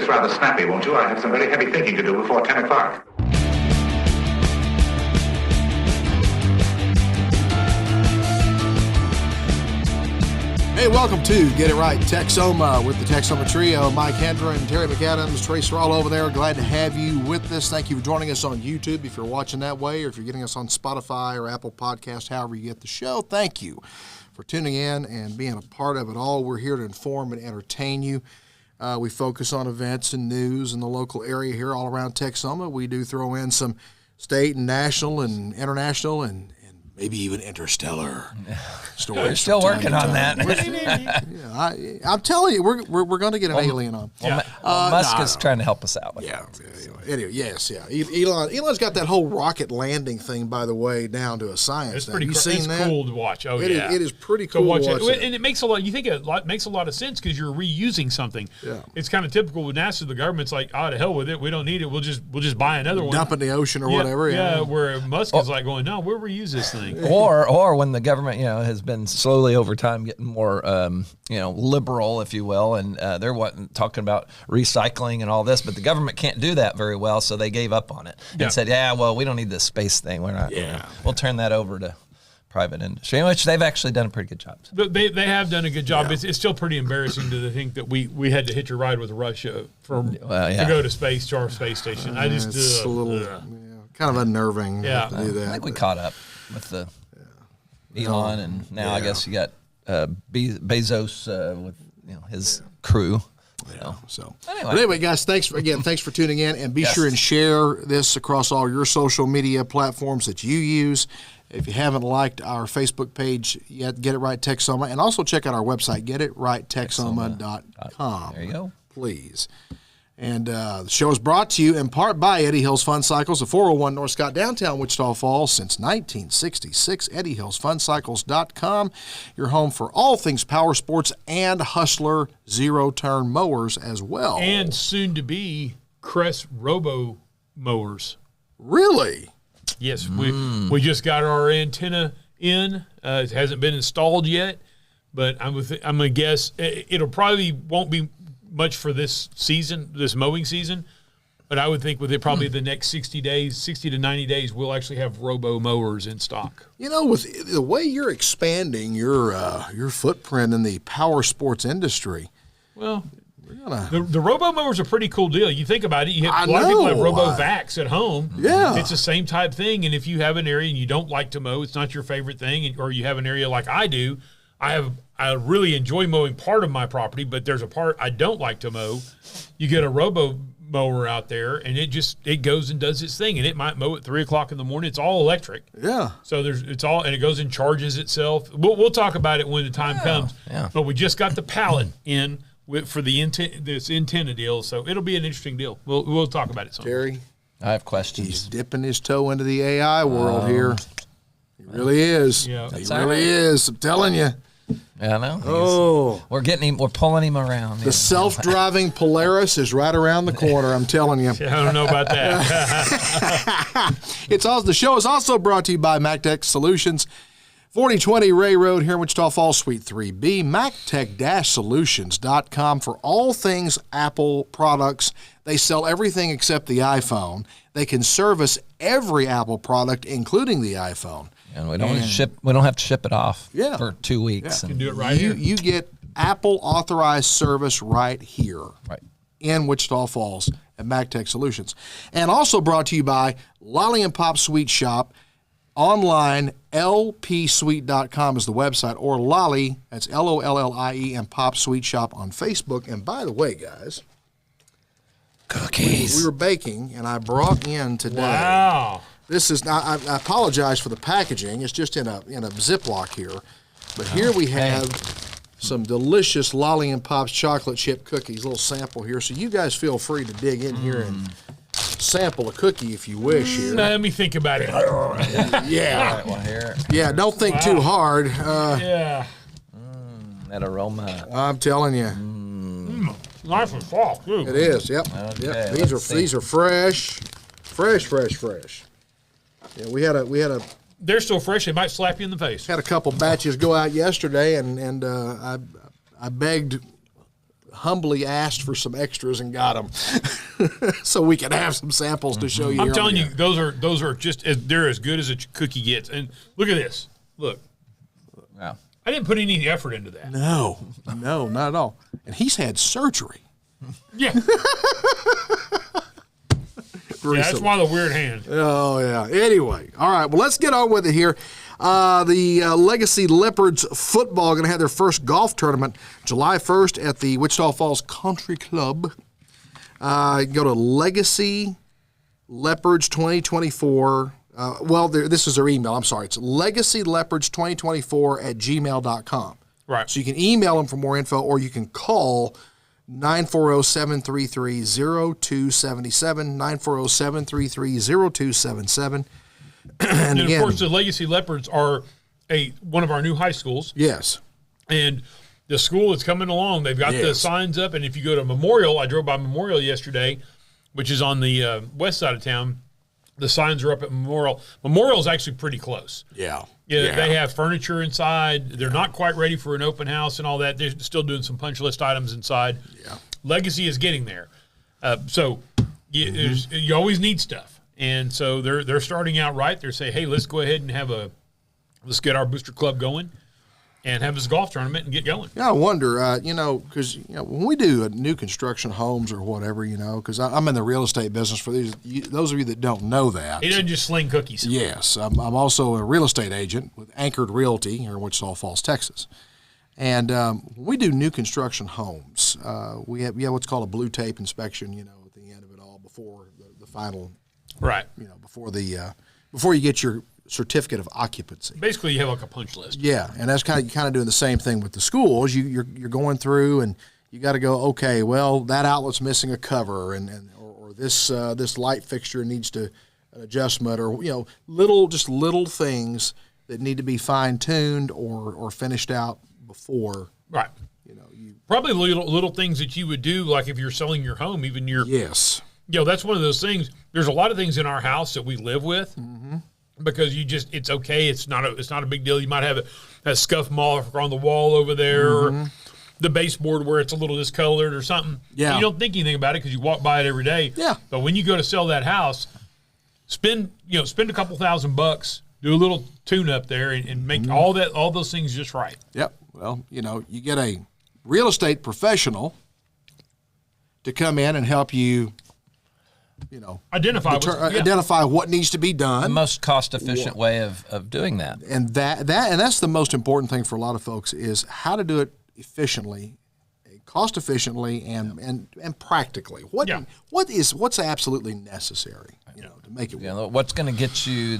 this rather snappy, won't you? I have some very heavy thinking to do before 10 o'clock. Hey, welcome to Get It Right Texoma with the Texoma Trio. Mike Hendra and Terry McAdams, Trey all over there. Glad to have you with us. Thank you for joining us on YouTube if you're watching that way, or if you're getting us on Spotify or Apple Podcast, however you get the show. Thank you for tuning in and being a part of it all. We're here to inform and entertain you. We focus on events and news in the local area here all around Texoma. We do throw in some state and national and international and maybe even interstellar stories. We're still working on that. I'm telling you, we're going to get an alien on. Musk is trying to help us out with that. Anyway, yes. Elon's got that whole rocket landing thing, by the way, down to a science. It's pretty cool to watch. Oh, it is pretty cool to watch it. And it makes a lot. You think it makes a lot of sense because you're reusing something. Yeah. It's kind of typical with NASA. The government's like, to hell with it. We don't need it. We'll just buy another one. Dump it in the ocean or whatever. Yeah. Where Musk is like going, no, we'll reuse this thing. Or when the government, has been slowly over time getting more, liberal, if you will, and they're talking about recycling and all this, but the government can't do that very well, so they gave up on it and said, we don't need this space thing. We're not. We'll turn that over to private industry, which they've actually done a pretty good job. They have done a good job. Yeah. It's still pretty embarrassing to think that we had to hitch a ride with Russia to go to space, to our space station. It's a little kind of unnerving to do that. I think we caught up with the Elon, and now I guess you got Bezos with his crew. Anyway, guys, thanks for tuning in, and be sure and share this across all your social media platforms that you use. If you haven't liked our Facebook page yet, Get It Right Texoma, and also check out our website, getitrighttexoma.com. There you go. Please. And the show is brought to you in part by Eddie Hills Fun Cycles of 401 North Scott, downtown Wichita Falls since 1966. EddieHillsFunCycles.com, your home for all things power sports and Hustler zero-turn mowers as well. And soon to be Crest Robo Mowers. Really? Yes, we just got our antenna in. It hasn't been installed yet, but I'm gonna guess it'll probably won't be much for this season, this mowing season, but I would think with it probably the next 60 to 90 days, we'll actually have Robo Mowers in stock. With the way you're expanding your footprint in the power sports industry, well, the Robo Mowers are a pretty cool deal. You think about it, a lot of people have Robo vacs at home. Yeah. It's the same type thing, and if you have an area and you don't like to mow, it's not your favorite thing, or you have an area like I do, I really enjoy mowing part of my property, but there's a part I don't like to mow. You get a Robo mower out there, and it goes and does its thing, and it might mow at 3 o'clock in the morning. It's all electric. Yeah. So and it goes and charges itself. We'll talk about it when the time comes. Yeah. But we just got the pallet in for this antenna deal, so it'll be an interesting deal. We'll talk about it sometime. Terry, I have questions. He's dipping his toe into the AI world here. He really is. Yeah. He really is. I'm telling you. Yeah, I know. We're pulling him around. The self-driving Polaris is right around the corner, I'm telling you. I don't know about that. The show is also brought to you by MacTech Solutions, 4020 Ray Road here in Wichita Falls, Suite 3B, MacTech-Solutions.com for all things Apple products. They sell everything except the iPhone. They can service every Apple product, including the iPhone. And we don't have to ship it off for 2 weeks. You can do it right here. You get Apple authorized service right here in Wichita Falls at MacTech Solutions. And also brought to you by Lollie and Pop Sweet Shop. Online, lpsweet.com is the website, or Lollie, that's Lollie, and Pop Sweet Shop on Facebook. And by the way, guys, cookies. We were baking, and I brought in today. Wow. This is not, I apologize for the packaging. It's just in a Ziploc here. But here we have some delicious Lollie and Pop's chocolate chip cookies, a little sample here. So you guys feel free to dig in here and sample a cookie if you wish here. Let me think about it. Yeah. Right, well, here. Yeah, don't think too hard. Yeah. That aroma. I'm telling you. Nice and soft, too. It is, yep. Okay, yep. These are fresh. Yeah, we had a. They're still fresh. They might slap you in the face. Had a couple batches go out yesterday, and I begged humbly asked for some extras and got them, so we can have some samples to show you. I'm telling you, those are just they're as good as a cookie gets. And look at this. Look. Wow. I didn't put any effort into that. No, not at all. And he's had surgery. Yeah. That's why the weird hand. Oh, yeah. Anyway, all right. Well, let's get on with it here. The Legacy Leopards football going to have their first golf tournament July 1st at the Wichita Falls Country Club. Go to Legacy Leopards 2024. This is their email. I'm sorry. It's legacyleopards2024@gmail.com. Right. So you can email them for more info, or you can call 940-733-0277, 940-733-0277. And of again, course, the Legacy Leopards are one of our new high schools. yes. And the school is coming along. They've got the signs up. And if you go to Memorial, I drove by Memorial yesterday, which is on the west side of town. The signs are up at Memorial. Memorial is actually pretty close. Yeah. They have furniture inside. They're not quite ready for an open house and all that. They're still doing some punch list items inside. Yeah. Legacy is getting there. So you always need stuff. And so they're starting out right. They're saying, hey, let's go ahead and let's get our booster club going and have this golf tournament and get going. Yeah, I wonder, because when we do new construction homes or whatever, because I'm in the real estate business for those of you that don't know that. He doesn't just sling cookies. Yes, I'm also a real estate agent with Anchored Realty here in Wichita Falls, Texas. And when we do new construction homes, we have what's called a blue tape inspection, at the end of it all before the final, right? Before you get your certificate of occupancy. Basically, you have like a punch list. Yeah, and that's kind of doing the same thing with the schools. You're going through and you got to go, okay, well, that outlet's missing a cover, or this light fixture needs an adjustment, or little things that need to be fine tuned or finished out before. Right. Probably little things that you would do, like if you're selling your home, even your yes. That's one of those things. There's a lot of things in our house that we live with. Mm-hmm. Because it's okay. It's not a big deal. You might have a scuff mark on the wall over there, or the baseboard where it's a little discolored or something. Yeah. And you don't think anything about it because you walk by it every day. Yeah. But when you go to sell that house, spend a couple $1,000, do a little tune up there, and make all those things just right. Yep. Well, you get a real estate professional to come in and help you. Identify what needs to be done. The most cost-efficient way of doing that. And that's the most important thing for a lot of folks is how to do it efficiently, cost-efficially, and practically. What's absolutely necessary, to make it work. What's going to get you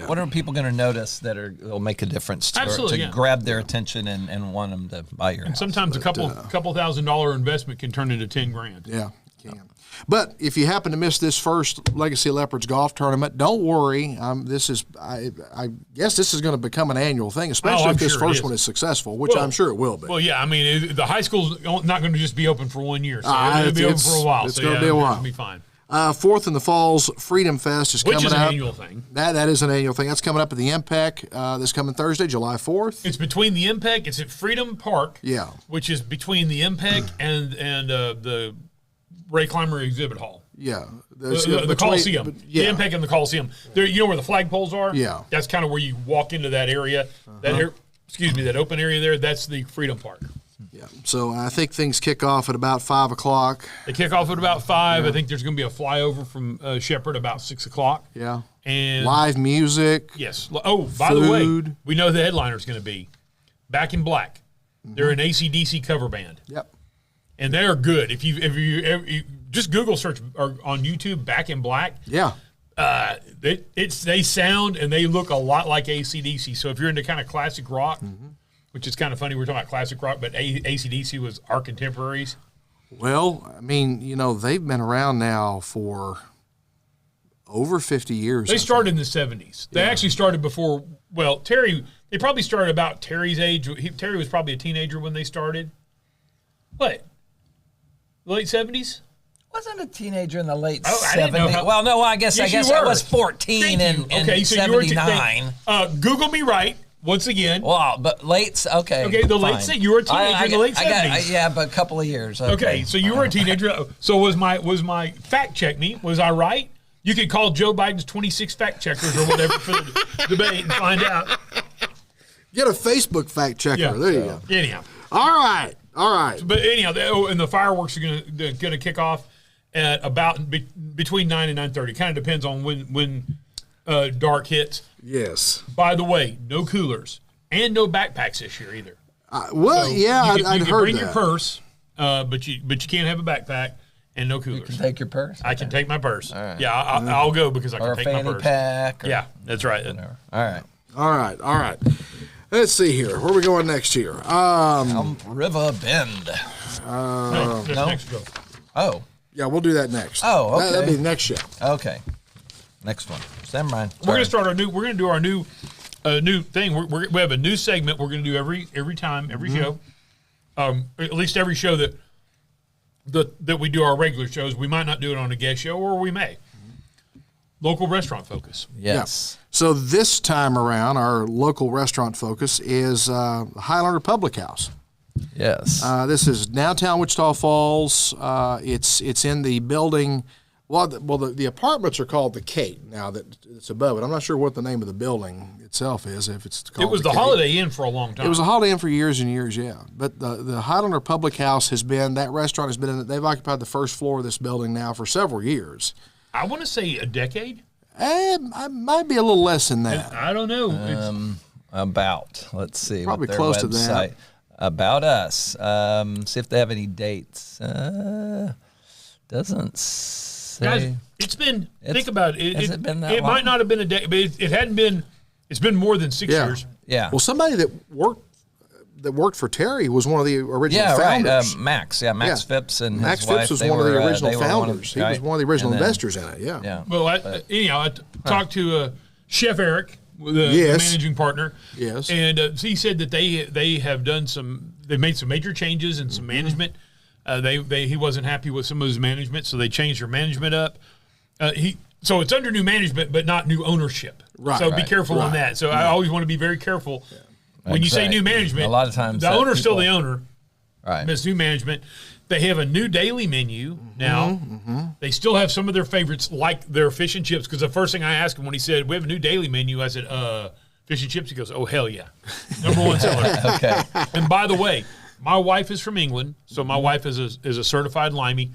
what are people going to notice that will make a difference to grab their attention and want them to buy your house? Sometimes a couple $1,000 investment can turn into $10,000. Yeah, it can. But if you happen to miss this first Legacy Leopards golf tournament, don't worry. I guess this is going to become an annual thing, especially if this first one is successful, which I'm sure it will be. Well, yeah. I mean, the high school's not going to just be open for 1 year, so it'll be open for a while. It's going to be a while. It'll be fine. Fourth in the Falls Freedom Fest is coming up. Which is an annual thing. That is an annual thing. That's coming up at the MPEC this coming Thursday, July 4th. It's between the MPEC. It's at Freedom Park. Yeah. Which is between the MPEC and the Ray Clymer Exhibit Hall. Yeah. The Coliseum. The MPEC and the Coliseum. There, where the flagpoles are? Yeah. That's kind of where you walk into that area. That open area there, that's the Freedom Park. Yeah. So I think things kick off at about 5 o'clock. They kick off at about 5. Yeah. I think there's going to be a flyover from Shepherd about 6 o'clock. Yeah. And live music. Yes. Oh, by the way, we know the headliner is going to be Back in Black. Mm-hmm. They're an AC/DC cover band. Yep. And they're good. If you just Google search on YouTube Back in Black. Yeah. They sound and they look a lot like AC/DC. So if you're into kind of classic rock, which is kind of funny, we're talking about classic rock, but AC/DC was our contemporaries. Well, I mean, they've been around now for over 50 years. They started in the 70s. They actually started before, Terry, they probably started about Terry's age. Terry was probably a teenager when they started. What? Late 70s? Wasn't a teenager in the late 70s. I didn't know I guess I was 14 in 79. Google me right. once again. Wow, but late. Okay. Okay, the late. You were a teenager in the late 70s. Yeah, but a couple of years. Okay, so you were a teenager. So was my fact check me? Was I right? You could call Joe Biden's 26 fact checkers or whatever for the debate and find out. Get a Facebook fact checker. Yeah, there you go. Anyhow. All right. But anyhow, and the fireworks are going to kick off at about between 9 and 9:30. Kind of depends on when dark hits. Yes. By the way, no coolers and no backpacks this year either. I'd you heard bring that. your purse, but you can't have a backpack and no coolers. You can take your purse. I can take my purse. All right. Yeah, I'll go because I can take my purse. Or a fanny pack. Yeah, that's right. All right. Let's see here. Where are we going next here? River Bend. No. Next go. Oh. Yeah, we'll do that next. Oh, okay. That'll be the next show. Okay. Next one. Never mind. We're gonna start we're gonna do our new thing. We have a new segment we're gonna do every time, every show. At least every show that we do our regular shows. We might not do it on a guest show, or we may. Local restaurant focus. Yes. Yeah. So this time around, our local restaurant focus is Highlander Public House. Yes. This is downtown Wichita Falls. It's in the building. Well, the apartments are called the Cape now that it's above it. I'm not sure what the name of the building itself is. If it's called it was the Cape. Holiday Inn for a long time. It was a Holiday Inn for years and years, yeah. But the Highlander Public House that restaurant has been in it. They've occupied the first floor of this building now for several years. I want to say a decade. I might be a little less than that. I don't know. Let's see. Probably what their close website, to that. About us. See if they have any dates. Doesn't say. Guys, think about it. Has it been that long? might not have been a decade, but it hadn't been. It's been more than 6 years. Yeah. Well, somebody that worked for Terry was one of the original founders. Right. Max. Yeah, Max Phipps and Max his Phipps wife. was They one of the were, original they were founders. He was one of the original investors in it. Yeah. Yeah. Well, I talked to Chef Eric, the managing partner. Yes. And he said that they have done they've made some major changes in some management. He wasn't happy with some of his management, so they changed their management up. So it's under new management, but not new ownership. Right. So be careful on that. So I always want to be very careful when you say new management. A lot of times, the owner's still the owner. Right. But it's new management. They have a new daily menu now. They still have some of their favorites, like their fish and chips. Because the first thing I asked him when he said, "We have a new daily menu," I said, "Fish and chips." He goes, "Oh hell yeah, number one seller." Okay. And by the way, my wife is from England, so my wife is a certified limey,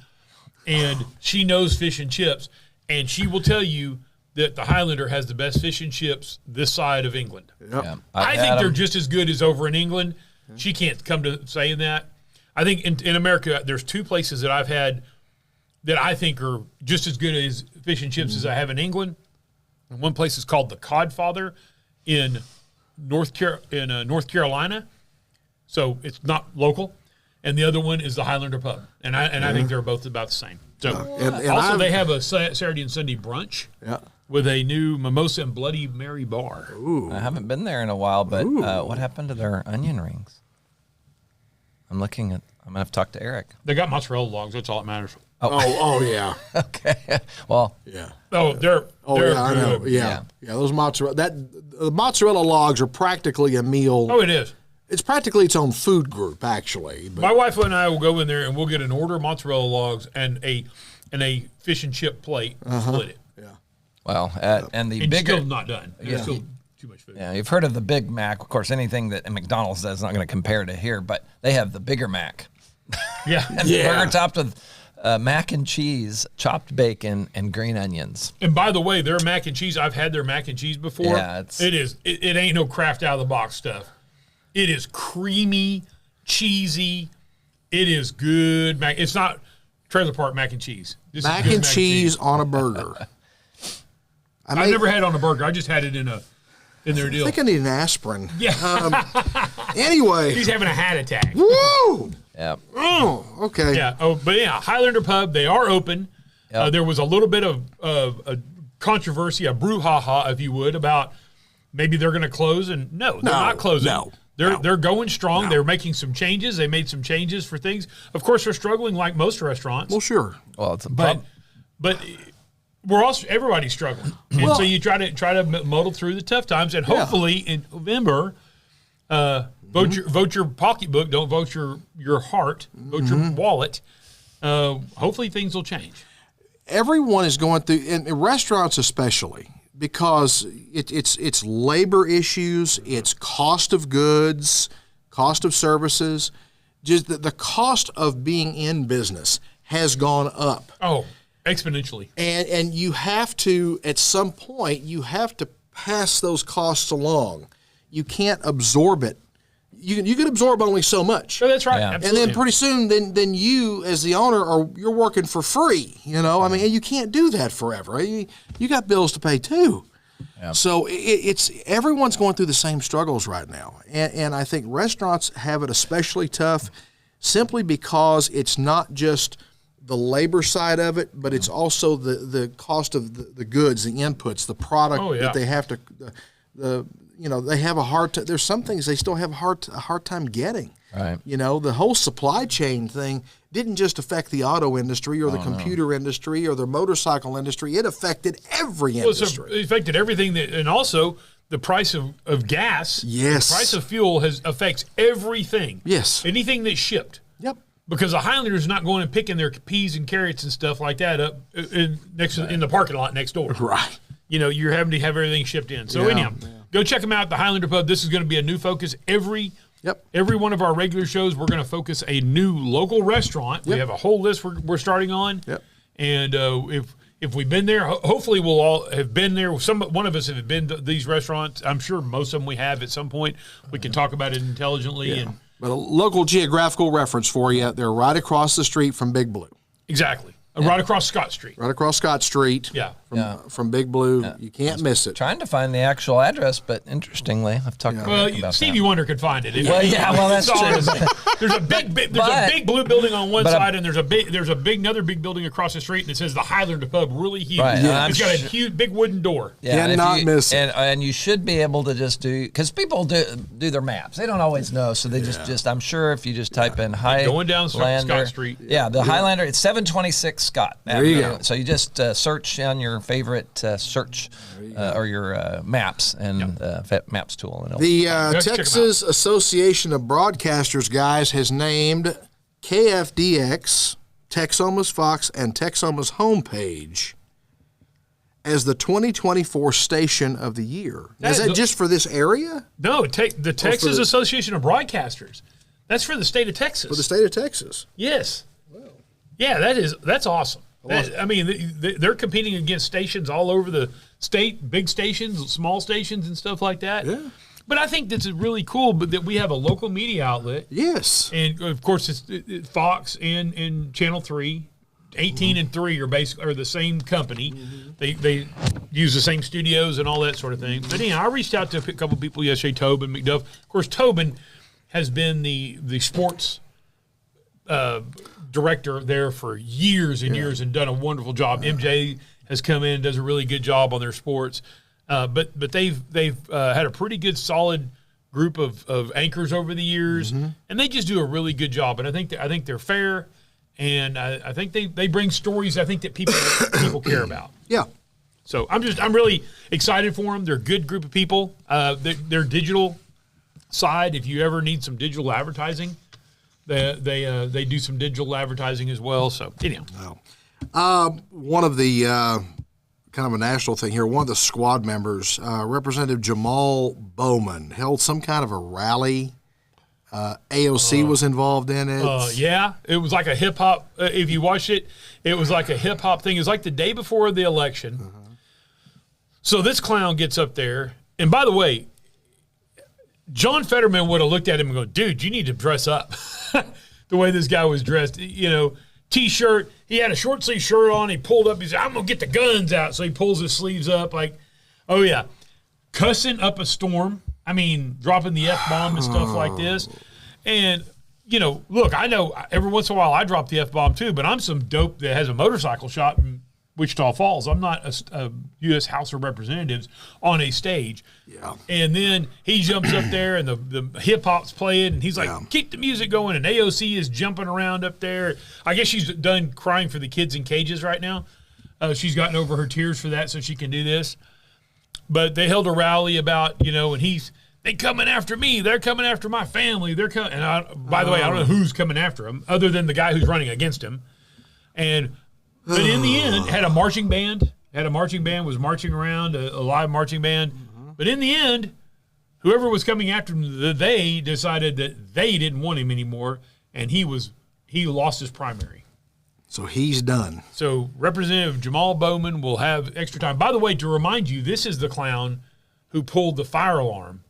and she knows fish and chips, and she will tell you that the Highlander has the best fish and chips this side of England. Yep. Yeah. I think they're just as good as over in England. She can't come to saying that. I think in America, there's two places that I've had that I think are just as good as fish and chips as I have in England. And one place is called the Codfather in North Carolina. So it's not local. And the other one is the Highlander Pub. And I think they're both about the same. So also they have a Saturday and Sunday brunch with a new mimosa and Bloody Mary bar. Ooh. I haven't been there in a while, but what happened to their onion rings? I'm going to have to talk to Eric. They got mozzarella logs. That's all that matters. Oh yeah. Okay. Well. Yeah. Oh, they're yeah, I know. good. Yeah. Those mozzarella the mozzarella logs are practically a meal. Oh, it is. It's practically its own food group, actually. But My wife and I will go in there and we'll get an order of mozzarella logs and a fish and chip plate. Split it. yeah. Well, and the It's bigger. still not done. It's still too much food. Yeah, you've heard of the Big Mac. Of course, anything that McDonald's does is not going to compare to here, but they have the Bigger Mac. Yeah. And the burger topped with mac and cheese, chopped bacon, and green onions. And by the way, their mac and cheese, I've had their mac and cheese before. Yeah, it ain't no Kraft out of the box stuff. It is creamy, cheesy. It is good. It's not trailer park mac and cheese. This is mac good and cheese on a burger. I've never had it on a burger. I just had it in their deal. I think I need an aspirin. Yeah. Anyway. He's having a hat attack. Woo! Yeah. Oh, okay. Yeah. Oh, but yeah, Highlander Pub, they are open. Yep. There was a little bit of a controversy, a brouhaha, if you would, about maybe they're going to close. And no, they're not closing. No. They're going strong. No. They're making some changes. They made some changes for things. Of course, they're struggling like most restaurants. Well, sure. Well, it's a but pub. but everybody's struggling, and so you try to muddle through the tough times, and hopefully in November, vote your pocketbook, don't vote your heart, vote your wallet. Hopefully things will change. Everyone is going through, and restaurants especially, because it's labor issues, it's cost of goods, cost of services, just the cost of being in business has gone up. Oh, exponentially. And you have to, at some point, you have to pass those costs along. You can't absorb it. You can absorb only so much. Oh, that's right. Yeah. And then pretty soon, then you as the owner you're working for free. I mean, you can't do that forever. You got bills to pay too. Yeah. So it's everyone's going through the same struggles right now, and I think restaurants have it especially tough, simply because it's not just the labor side of it, but it's also the cost of the goods, the inputs, the product that they have to they have a hard time. There's some things they still have a hard time getting. Right. The whole supply chain thing didn't just affect the auto industry or the computer industry or the motorcycle industry. It affected every industry. It affected everything, and also the price of gas. Yes. The price of fuel affects everything. Yes. Anything that's shipped. Yep. Because the Highlanders not going and picking their peas and carrots and stuff like that up in the parking lot next door. Right. You're having to have everything shipped in. So anyhow, go check them out at the Highlander Pub. This is going to be a new focus. Every one of our regular shows, we're going to focus a new local restaurant. Yep. We have a whole list we're starting on. Yep. And if we've been there, hopefully we'll all have been there. One of us have been to these restaurants. I'm sure most of them we have at some point. We can talk about it intelligently. Yeah. But a local geographical reference for you, they're right across the street from Big Blue. Exactly. Right across Scott Street. Right across Scott Street. Yeah. From Big Blue. Yeah. You can't miss it. Trying to find the actual address, but interestingly, I've talked about Stevie Wonder could find it. That's true. There's a big blue building on one side, and there's another big building across the street, and it says the Highlander Pub, really huge. Right. Yeah. It's got a huge, big wooden door. Yeah, cannot miss it. And you should be able to just because people do their maps. They don't always know, so they just I'm sure if you just type in Highlander. Going down Scott Street. Yeah, the Highlander, it's 726 Scott. There you go. So you just search on your favorite search or your maps and maps tool. And the Texas Association of Broadcasters, guys, has named KFDX, Texoma's Fox, and Texoma's homepage as the 2024 station of the year. Is that just for this area? No, the Texas Association of Broadcasters. That's for the state of Texas. For the state of Texas. Yes. Wow. Yeah, that's awesome. They're competing against stations all over the state, big stations, small stations, and stuff like that. Yeah. But I think this is really cool, but that we have a local media outlet. Yes. And of course, it's Fox and Channel 3, 18 and 3 are the same company. Mm-hmm. They use the same studios and all that sort of thing. But anyhow, I reached out to a couple people yesterday, Tobin, McDuff. Of course, Tobin has been the sports director there for years and years and done a wonderful job. MJ has come in and does a really good job on their sports. But they've had a pretty good solid group of anchors over the years, and they just do a really good job. And I think they're fair, and I think they bring stories I think that people care about. Yeah. So I'm really excited for them. They're a good group of people. Their digital side, if you ever need some digital advertising, they do some digital advertising as well. So anyhow, one of the kind of a national thing here. One of the squad members, Representative Jamal Bowman, held some kind of a rally. AOC was involved in it. Yeah, it was like a hip hop. If you watched it, it was like a hip hop thing. It was like the day before the election. So this clown gets up there, and by the way, John Fetterman would have looked at him and go, "Dude, you need to dress up." The way this guy was dressed, T-shirt. He had a short sleeve shirt on. He pulled up. He said, "I'm gonna get the guns out." So he pulls his sleeves up, like, oh yeah, cussing up a storm. I mean, dropping the F-bomb and stuff like this. And look, I know every once in a while I drop the F-bomb too, but I'm some dope that has a motorcycle shop in Wichita Falls. I'm not a U.S. House of Representatives on a stage. Yeah. And then he jumps up there and the hip-hop's playing, and he's like, keep the music going, and AOC is jumping around up there. I guess she's done crying for the kids in cages right now. She's gotten over her tears for that, so she can do this. But they held a rally about, and they coming after me. They're coming after my family. They're coming. And by the way, I don't know who's coming after him, other than the guy who's running against him. But in the end, had a marching band. Was marching around, a live marching band. But in the end, whoever was coming after him, they decided that they didn't want him anymore, and he lost his primary. So he's done. So Representative Jamal Bowman will have extra time. By the way, to remind you, this is the clown who pulled the fire alarm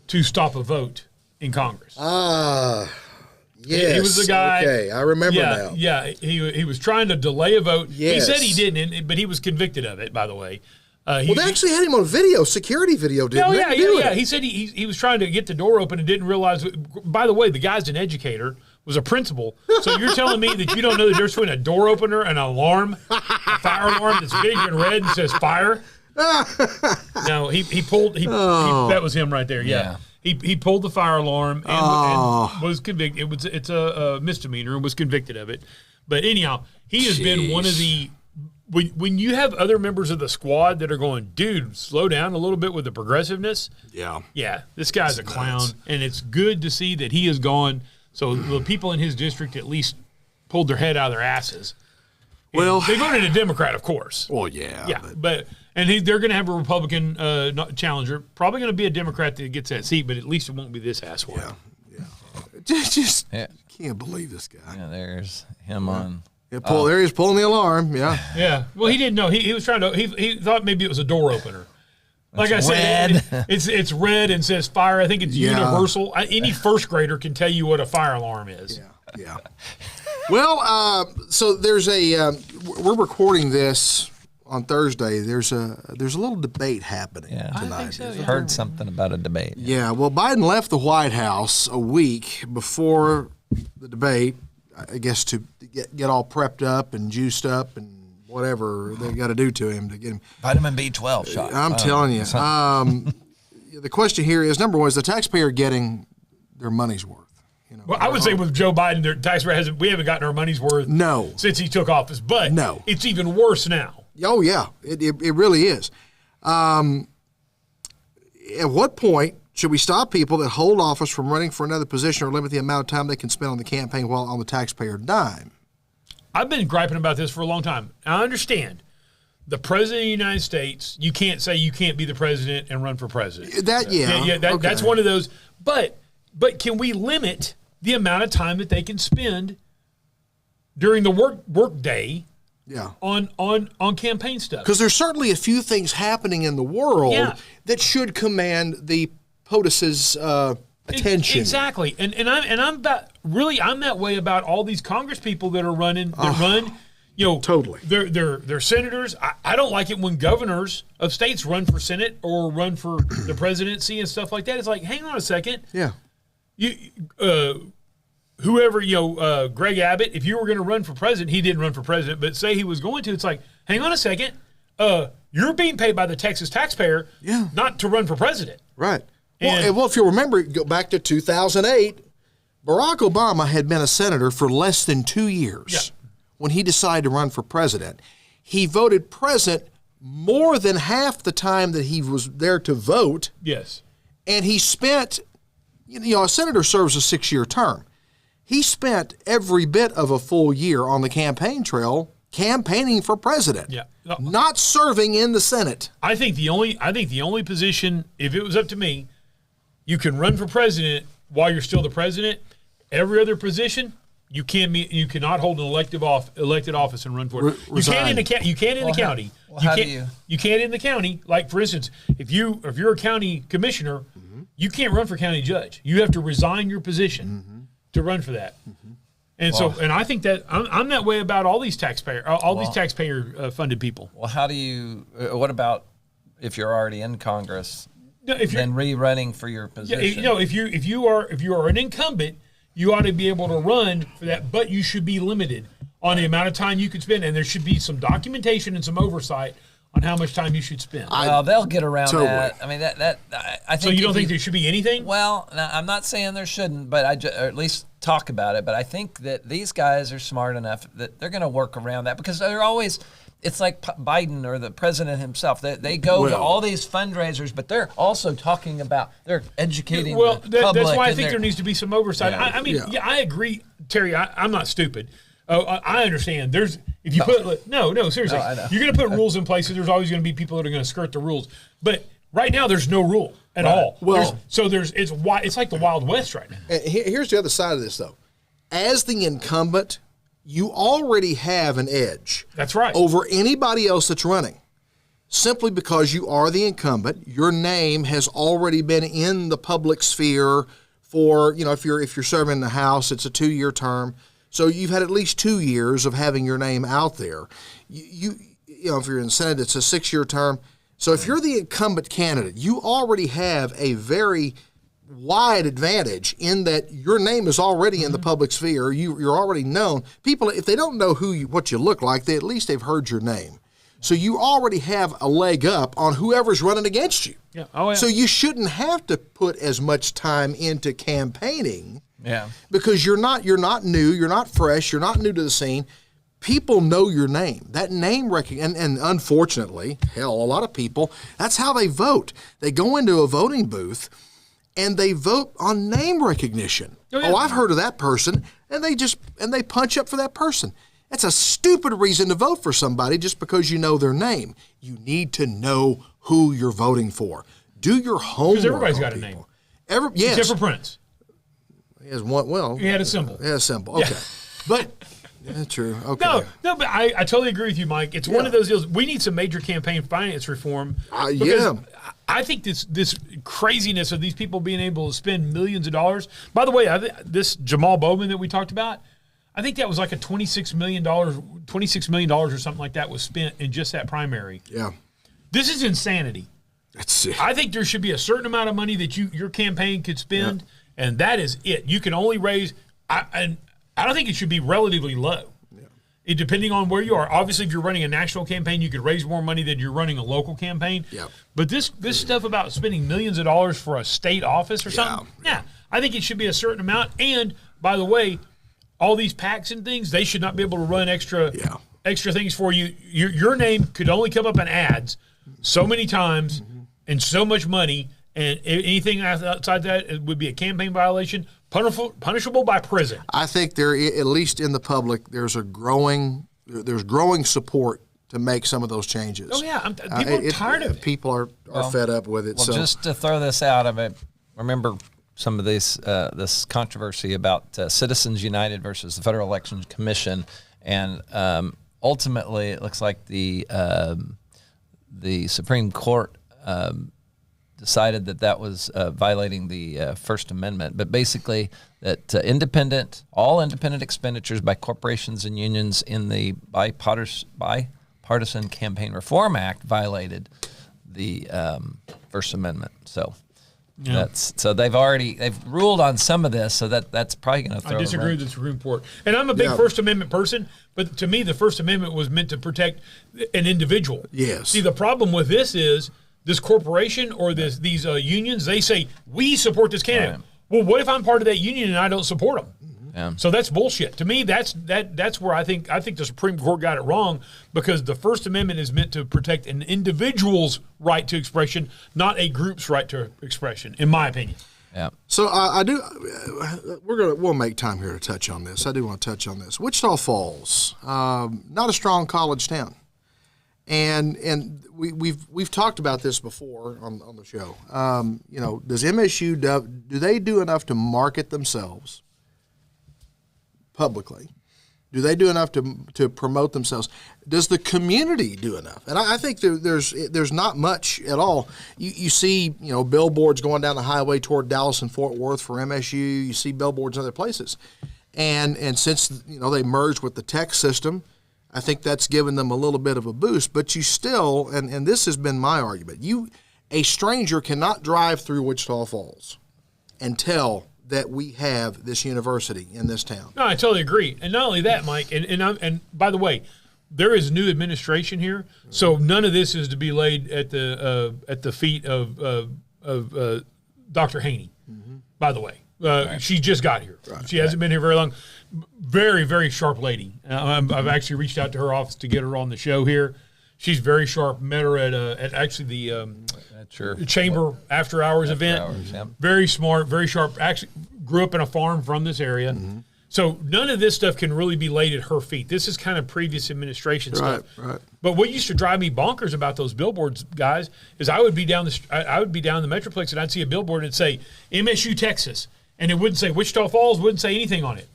to stop a vote in Congress. Yes. He was the guy. Okay, I remember now. Yeah, he was trying to delay a vote. Yes. He said he didn't, but he was convicted of it, by the way. They actually had him on video, security video, didn't they? Yeah. He said he was trying to get the door open and didn't realize. By the way, the guy's an educator, was a principal. So you're telling me that you don't know the difference between a door opener and an alarm, a fire alarm that's big and red and says fire? No, he pulled. That was him right there. Yeah. He pulled the fire alarm and was convicted. It's a misdemeanor and was convicted of it. But anyhow, he has been one of the. When you have other members of the squad that are going, dude, slow down a little bit with the progressiveness. Yeah, this guy's a clown, and it's good to see that he is gone. So the people in his district at least pulled their head out of their asses. Well, they voted a Democrat, of course. Well, yeah. But they're going to have a Republican challenger. Probably going to be a Democrat that gets that seat, but at least it won't be this asswipe. Yeah. Just can't believe this guy. Yeah, there's him on. Yeah, there he is pulling the alarm. Yeah. Yeah. Well, he didn't know. He was trying to. He thought maybe it was a door opener. Like I said, it's red and says fire. I think it's universal. Any first grader can tell you what a fire alarm is. Yeah. Well, so there's we're recording this on Thursday. There's a little debate happening tonight. I think so. Heard something about a debate. Yeah. Well, Biden left the White House a week before the debate, I guess, to get all prepped up and juiced up and whatever they got to do to him to get him. Vitamin B12 shot. I'm telling you. The question here is, number one, is the taxpayer getting their money's worth? Well, I would say with Joe Biden, the taxpayer we haven't gotten our money's worth since he took office. But it's even worse now. Oh, yeah. It really is. At what point should we stop people that hold office from running for another position or limit the amount of time they can spend on the campaign while on the taxpayer dime? I've been griping about this for a long time. I understand. The president of the United States, you can't say you can't be the president and run for president. That's one of those. But can we limit the amount of time that they can spend during the work day on campaign stuff? Because there's certainly a few things happening in the world that should command the POTUS's attention. Exactly. And I'm that way about all these Congress people that are running totally. They're senators. I don't like it when governors of states run for Senate or run for the presidency and stuff like that. It's like, hang on a second. Yeah. Whoever, Greg Abbott, if you were going to run for president, he didn't run for president, but say he was going to, it's like, hang on a second. You're being paid by the Texas taxpayer not to run for president. Right. Well, if you remember, go back to 2008, Barack Obama had been a senator for less than 2 years when he decided to run for president. He voted president more than half the time that he was there to vote. Yes. And he spent, a senator serves a 6-year term. He spent every bit of a full year on the campaign trail campaigning for president, not serving in the Senate. I think the only position, if it was up to me, you can run for president while you're still the president. Every other position, you cannot hold an elected office and run for it. You can in the county. You can't in the county. Like, for instance, if you're a county commissioner, you can't run for county judge. You have to resign your position to run for that. And and I think that I'm that way about all these taxpayer funded people. Well, how do you? What about if you're already in Congress? Then rerunning for your position. If you are an incumbent, you ought to be able to run for that, but you should be limited on the amount of time you can spend, and there should be some documentation and some oversight on how much time you should spend. Well, they'll get around that. I mean, I think. So you don't think there should be anything? Well, I'm not saying there shouldn't, but or at least talk about it, but I think that these guys are smart enough that they're going to work around that because they're always. It's like Biden or the president himself. They go to all these fundraisers, but they're also talking about they're educating the public. That's why I think there needs to be some oversight. Yeah. I mean, I agree, Terry. I'm not stupid. I understand. If you put seriously, you're going to put rules in place. There's always going to be people that are going to skirt the rules. But right now, there's no rule at all. Well, it's like the Wild West right now. And here's the other side of this, though. As the incumbent, you already have an edge. That's right. Over anybody else that's running. Simply because you are the incumbent, your name has already been in the public sphere for, if you're serving the House, it's a 2-year term. So you've had at least 2 years of having your name out there. If you're in the Senate, it's a 6-year term. So if you're the incumbent candidate, you already have a very wide advantage in that your name is already in the public sphere. You're already known. People, if they don't know what you look like, at least they've heard your name. So you already have a leg up on whoever's running against you. Yeah. Oh, yeah. So you shouldn't have to put as much time into campaigning. Yeah. Because you're not new, you're not fresh, you're not new to the scene. People know your name. That name and unfortunately, a lot of people, that's how they vote. They go into a voting booth and they vote on name recognition. Oh, yeah. I've heard of that person, and they punch up for that person. That's a stupid reason to vote for somebody just because you know their name. You need to know who you're voting for. Do your homework. Because everybody's got a name. Yes. Except for Prince. He has one. Well, he had a symbol. He had a symbol. Okay, yeah. But that's true. Okay. No, but I totally agree with you, Mike. It's one of those deals. We need some major campaign finance reform. I think this craziness of these people being able to spend millions of dollars. By the way, this Jamal Bowman that we talked about, I think that was like a $26 million or something like that was spent in just that primary. Yeah. This is insanity. I think there should be a certain amount of money that your campaign could spend, and that is it. You can only raise, and I don't think it should be relatively low. Depending on where you are. Obviously, if you're running a national campaign, you could raise more money than you're running a local campaign. Yeah. But this stuff about spending millions of dollars for a state office or something, I think it should be a certain amount. And, by the way, all these PACs and things, they should not be able to run extra things for you. Your name could only come up in ads so many times and so much money, and anything outside that it would be a campaign violation. Punishable by prison. I think there, at least in the public, there's growing support to make some of those changes. Oh yeah, people are tired of it. People are fed up with it. Well, just to throw this out, remember some of this controversy about Citizens United versus the Federal Election Commission, and ultimately it looks like the Supreme Court decided that was violating the First Amendment, but basically that all independent expenditures by corporations and unions in the Bipartisan Campaign Reform Act violated the First Amendment. So they've ruled on some of this, so that's probably going to throw. I disagree with the Supreme Court, and I'm a big First Amendment person, but to me the First Amendment was meant to protect an individual. Yes. See, the problem with this is this corporation or these unions, they say, we support this candidate. Right. Well, what if I'm part of that union and I don't support them? Yeah. So that's bullshit. To me, that's where I think the Supreme Court got it wrong, because the First Amendment is meant to protect an individual's right to expression, not a group's right to expression, in my opinion. Yeah. So we'll make time here to touch on this. I do want to touch on this. Wichita Falls, not a strong college town. And we've talked about this before on the show. Does MSU do they do enough to market themselves publicly? Do they do enough to promote themselves? Does the community do enough? And I think there's not much at all. You see billboards going down the highway toward Dallas and Fort Worth for MSU. You see billboards in other places, and since they merged with the tech system, I think that's given them a little bit of a boost, but you still, and this has been my argument, a stranger cannot drive through Wichita Falls and tell that we have this university in this town. No, I totally agree. And not only that, Mike, and by the way, there is new administration here, so none of this is to be laid at the feet of Dr. Haney, by the way. She just got here. Right. She hasn't been here very long. Very, very sharp lady. I've actually reached out to her office to get her on the show here. She's very sharp. Met her at actually the chamber after hours event. Very smart, very sharp. Actually, grew up in a farm from this area. Mm-hmm. So none of this stuff can really be laid at her feet. This is kind of previous administration stuff. Right. But what used to drive me bonkers about those billboards, guys, is I would be down the Metroplex and I'd see a billboard and it'd say MSU, Texas, and it wouldn't say Wichita Falls. Wouldn't say anything on it.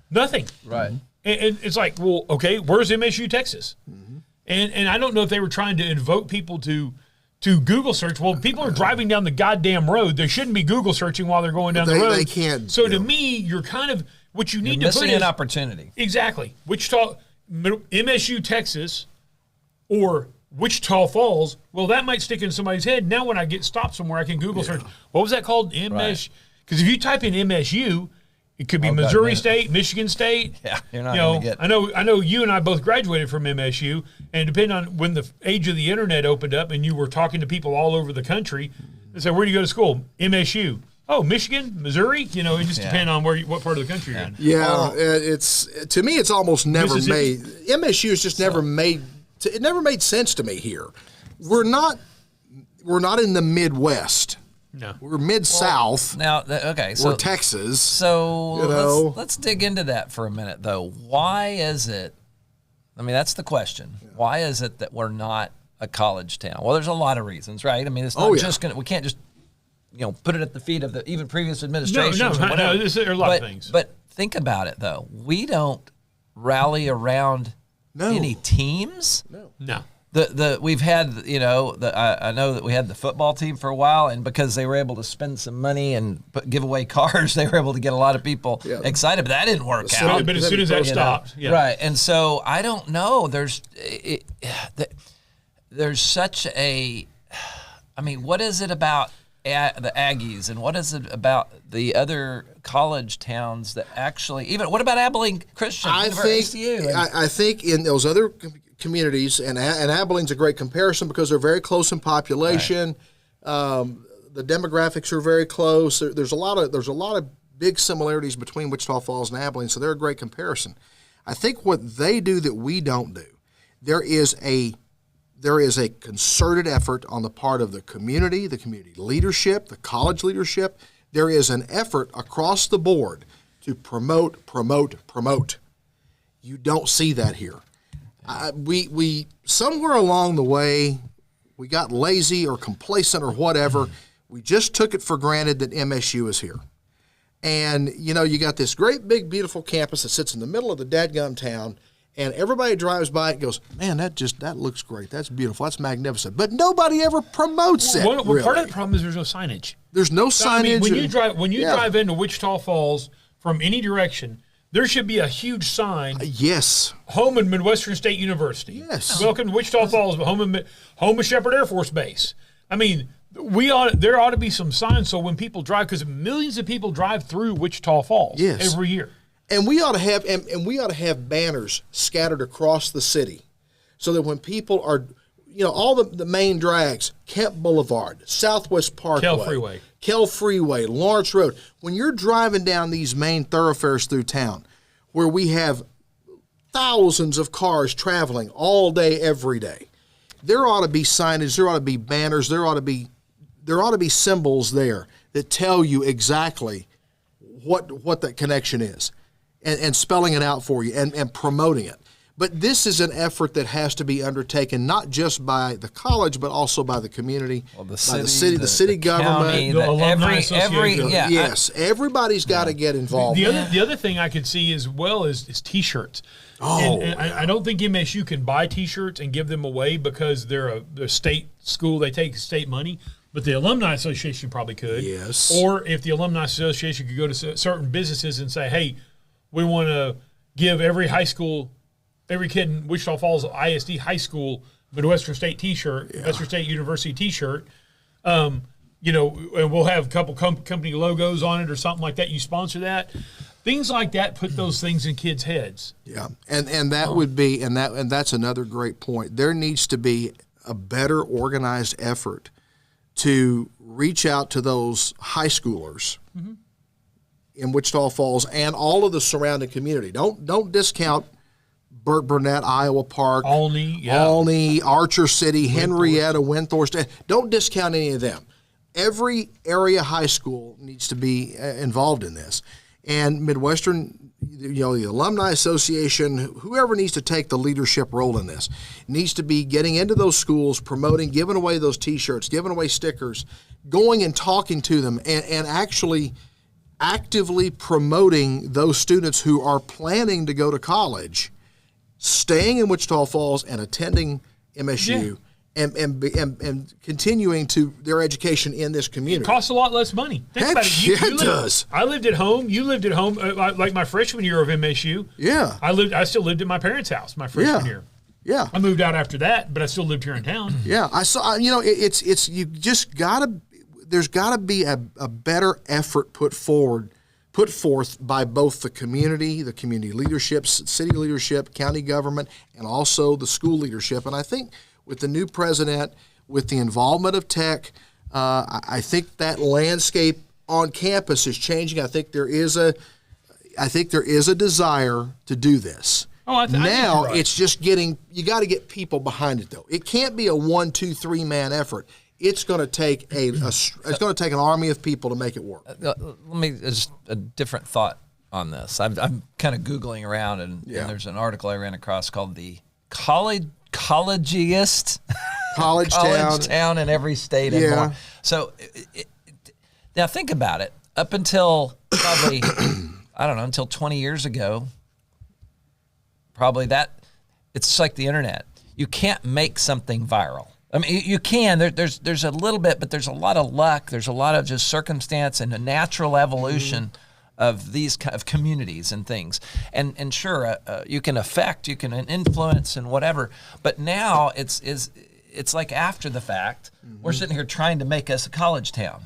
Nothing. Right. And it's like, well, okay, where's MSU, Texas? Mm-hmm. And I don't know if they were trying to invoke people to Google search. Well, people are driving down the goddamn road. They shouldn't be Google searching while they're going down the road. They can't. So to me, you're kind of what you need to put missing an opportunity. Exactly. Wichita, MSU, Texas, or Wichita Falls. Well, that might stick in somebody's head. Now, when I get stopped somewhere, I can Google search. What was that called? MS. Because if you type in MSU, it could be Missouri State, Michigan State. Yeah, you're not going to get. I know. You and I both graduated from MSU, and depending on when the age of the internet opened up, and you were talking to people all over the country, they said, "Where do you go to school?" MSU. Oh, Michigan, Missouri. It just depends on what part of the country you're in. Yeah, it's to me, it's almost never made. MSU is just never made. It never made sense to me here. We're not in the Midwest. No, we're mid-South. Now, okay, so we're Texas. So let's dig into that for a minute, though. Why is it? I mean, that's the question. Yeah. Why is it that we're not a college town? Well, there's a lot of reasons, right? I mean, it's not just we can't just put it at the feet of the even previous administrations. No, there are a lot of things. But think about it, though. We don't rally around any teams. No. We've had I know that we had the football team for a while, and because they were able to spend some money and give away cars, they were able to get a lot of people excited. But that didn't work out. But as soon as that stopped, right? And so I don't know. There's such a. I mean, what is it about the Aggies, and what is it about the other college towns that actually even? What about Abilene Christian? I think in those other communities, and Abilene's a great comparison because they're very close in population. Right. The demographics are very close. There's a lot of big similarities between Wichita Falls and Abilene, so they're a great comparison. I think what they do that we don't do, there is a concerted effort on the part of the community leadership, the college leadership. There is an effort across the board to promote. You don't see that here. We somewhere along the way, we got lazy or complacent or whatever. We just took it for granted that MSU is here. And, you got this great, big, beautiful campus that sits in the middle of the dadgum town, and everybody drives by it and goes, man, that looks great. That's beautiful. That's magnificent. But nobody ever promotes it. Well, part of the problem is there's no signage. There's no signage. I mean, when you drive into Wichita Falls from any direction, there should be a huge sign. Yes. Home of Midwestern State University. Yes. Welcome to Wichita Falls, home of Shepherd Air Force Base. I mean, there ought to be some signs so when people drive, because millions of people drive through Wichita Falls every year. And we ought to have banners scattered across the city, so that when people are, all the main drags, Kemp Boulevard, Southwest Parkway, Kell Freeway, Lawrence Road, when you're driving down these main thoroughfares through town, where we have thousands of cars traveling all day, every day, there ought to be signage, there ought to be banners, there ought to be symbols there that tell you exactly what that connection is. And spelling it out for you and promoting it. But this is an effort that has to be undertaken not just by the college, but also by the community, the city government, county, the alumni association. Yes, everybody's got to get involved. The other thing I could see as well is T-shirts. And I don't think MSU can buy T-shirts and give them away because they're a state school. They take state money. But the Alumni Association probably could. Yes. Or if the Alumni Association could go to certain businesses and say, hey, we want to give every kid in Wichita Falls ISD High School Midwestern State T-shirt, Western State University T-shirt, and we'll have a couple company logos on it or something like that. You sponsor that. Things like that put those things in kids' heads. Yeah, and that would be and that's another great point. There needs to be a better organized effort to reach out to those high schoolers in Wichita Falls and all of the surrounding community. Don't discount Burt Burnett, Iowa Park, Olney, Archer City, Henrietta, Windthorst. Don't discount any of them. Every area high school needs to be involved in this. And Midwestern, the Alumni Association, whoever needs to take the leadership role in this, needs to be getting into those schools, promoting, giving away those T-shirts, giving away stickers, going and talking to them, and actually actively promoting those students who are planning to go to college, staying in Wichita Falls and attending MSU. And continuing to their education in this community. It costs a lot less money. Think about it. It does. I lived at home. You lived at home, like my freshman year of MSU. Yeah. I still lived at my parents' house my freshman year. Yeah. I moved out after that, but I still lived here in town. Yeah. I saw. It's you just gotta. There's gotta be a better effort put forth by both the community leadership, city leadership, county government, and also the school leadership. And I think, with the new president, with the involvement of tech, I think that landscape on campus is changing. I think there is a desire to do this. Now it's just you got to get people behind it though. It can't be a 1, 2, 3 man effort. It's going to take an army of people to make it work. Let me just a different thought on this. I'm kind of Googling around and there's an article I ran across called the collegiest college town in every state and more. So now think about it. Up until probably until 20 years ago, probably it's like the internet. You can't make something viral. I mean, you can. There's a little bit, but there's a lot of luck. There's a lot of just circumstance and a natural evolution of these kind of communities and things. And sure, you can affect, you can influence and whatever. But now it's like after the fact, we're sitting here trying to make us a college town.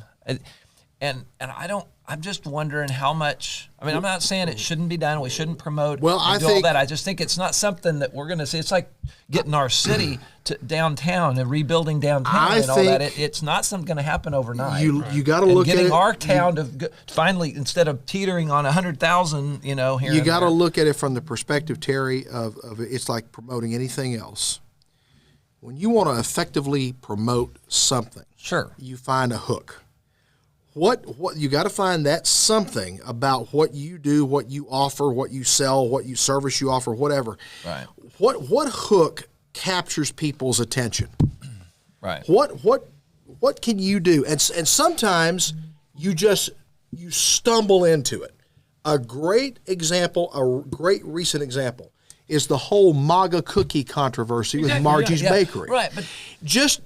And I'm just wondering how much. I mean, I'm not saying it shouldn't be done. We shouldn't promote all that. I just think it's not something that we're going to see. It's like getting our city to downtown and rebuilding downtown and all that. It's not something going to happen overnight. You got to look at it. Getting our town to finally, instead of teetering on 100,000, here. You got to look at it from the perspective, Terry, of it's like promoting anything else. When you want to effectively promote something, sure, you find a hook. What you got to find that something about what you do, what you offer, what you sell, what you service you offer, whatever. Right. What hook captures people's attention? Right. What can you do? And sometimes you stumble into it. A great example, a great recent example, is the whole MAGA cookie controversy with Margie's Bakery. Right, but just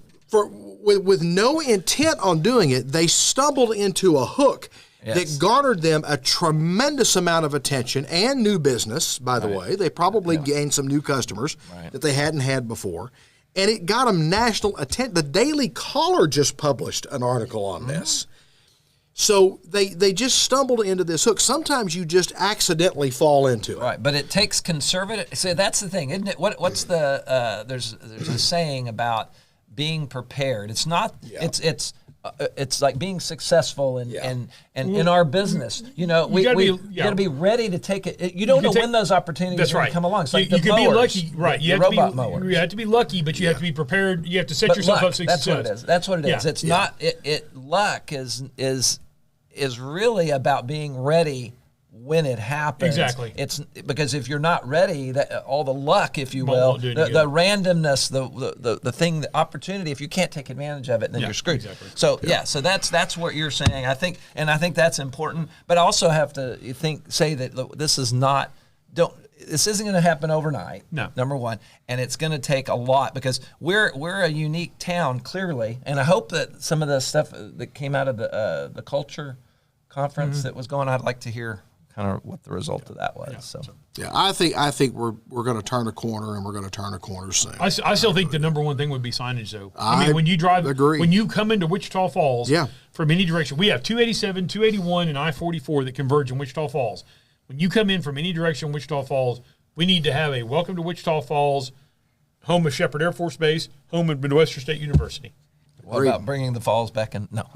with no intent on doing it, they stumbled into a hook that garnered them a tremendous amount of attention and new business, by the way. They probably gained some new customers that they hadn't had before. And it got them national attention. The Daily Caller just published an article on this. So they just stumbled into this hook. Sometimes you just accidentally fall into it. Right, but it takes conservative. So that's the thing, isn't it? What's the there's a saying about being prepared. It's not. It's like being successful and in our business. We got to be ready to take it. You don't know when those opportunities are going to come along. It's like you the can be mowers, lucky, right? You robot mowers. You have to be lucky, but you have to be prepared. You have to set yourself up for success. That's what it is. That's what it is. It's not. Luck is really about being ready when it happens. Exactly. It's because if you're not ready, that all the luck, if you will, the randomness, the thing, the opportunity, if you can't take advantage of it, then you're screwed. Exactly. So so that's what you're saying. I think that's important. But I also have to say that look, this isn't going to happen overnight. No. Number one, and it's going to take a lot because we're a unique town clearly, and I hope that some of the stuff that came out of the culture conference that was going on, I'd like to hear kind of what the result of that was. So I think we're going to turn a corner, and we're going to turn a corner soon. I still think the number one thing would be signage, though. I mean, when you drive, when you come into Wichita Falls, from any direction, we have 287, 281, and I-44 that converge in Wichita Falls. When you come in from any direction in Wichita Falls, we need to have a welcome to Wichita Falls, home of Shepherd Air Force Base, home of Midwestern State University. What about bringing the falls back in? No.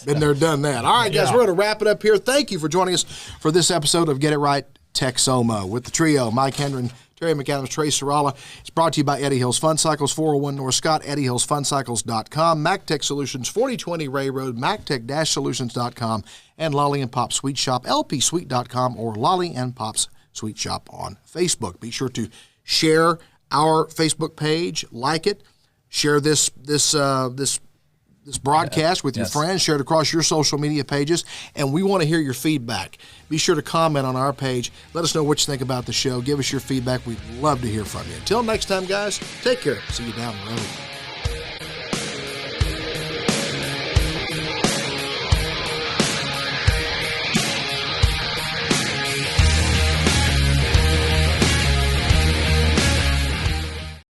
Been there, done that. All right, guys, we're going to wrap it up here. Thank you for joining us for this episode of Get It Right Texoma with the trio, Mike Hendren, Terry McAdams, Trey Serrala. It's brought to you by Eddie Hills Fun Cycles, 401 North Scott, EddieHillsFunCycles.com, MacTech Solutions, 4020 Ray Road, MacTech-Solutions.com, and Lollie and Pop's Sweet Shop, LPSweet.com, or Lollie and Pop's Sweet Shop on Facebook. Be sure to share our Facebook page, like it, share this broadcast with your friends, share it across your social media pages, and we want to hear your feedback. Be sure to comment on our page. Let us know what you think about the show. Give us your feedback. We'd love to hear from you. Until next time, guys, take care. See you down the road.